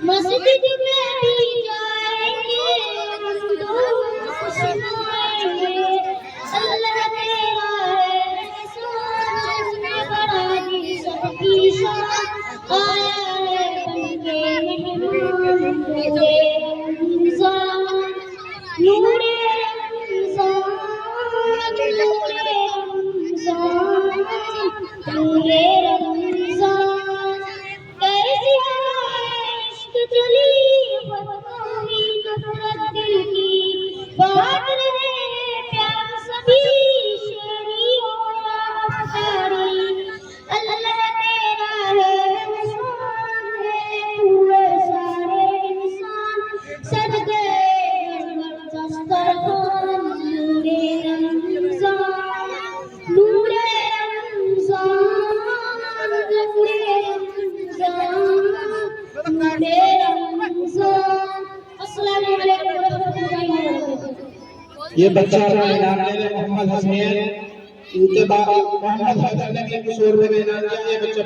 मस्जिद में भी जाएंगे हम दुआ सुनाएंगे। अल्लाह तेरा एहसान बड़ा ही सबकी शान, आया है बनके मेहमान नूरे रमज़ान, नूरे रमज़ान, नूरे रमज़ान, नूरे रमज़ान। कैसी है इश्क चली बदनामी नफरत दिल की, बात रहे प्यार सभी शेरी हो या अफ्तारी। अल्लाह तेरा है एहसान है हुए सारे इंसान, सज गए दस्तरखान नूरे रमज़ान, नूरे रमज़ान, नूरे रमज़ान, नूरे रमज़ान। अस्सलामु अलैकुम व रहमतुल्लाहि व बरकातहू। ये बच्चा इनाम ले मोहम्मद हसनैन, उनके बाद मोहम्मद हैदर ने भी कुछ और में इनाम दिया। ये बच्चा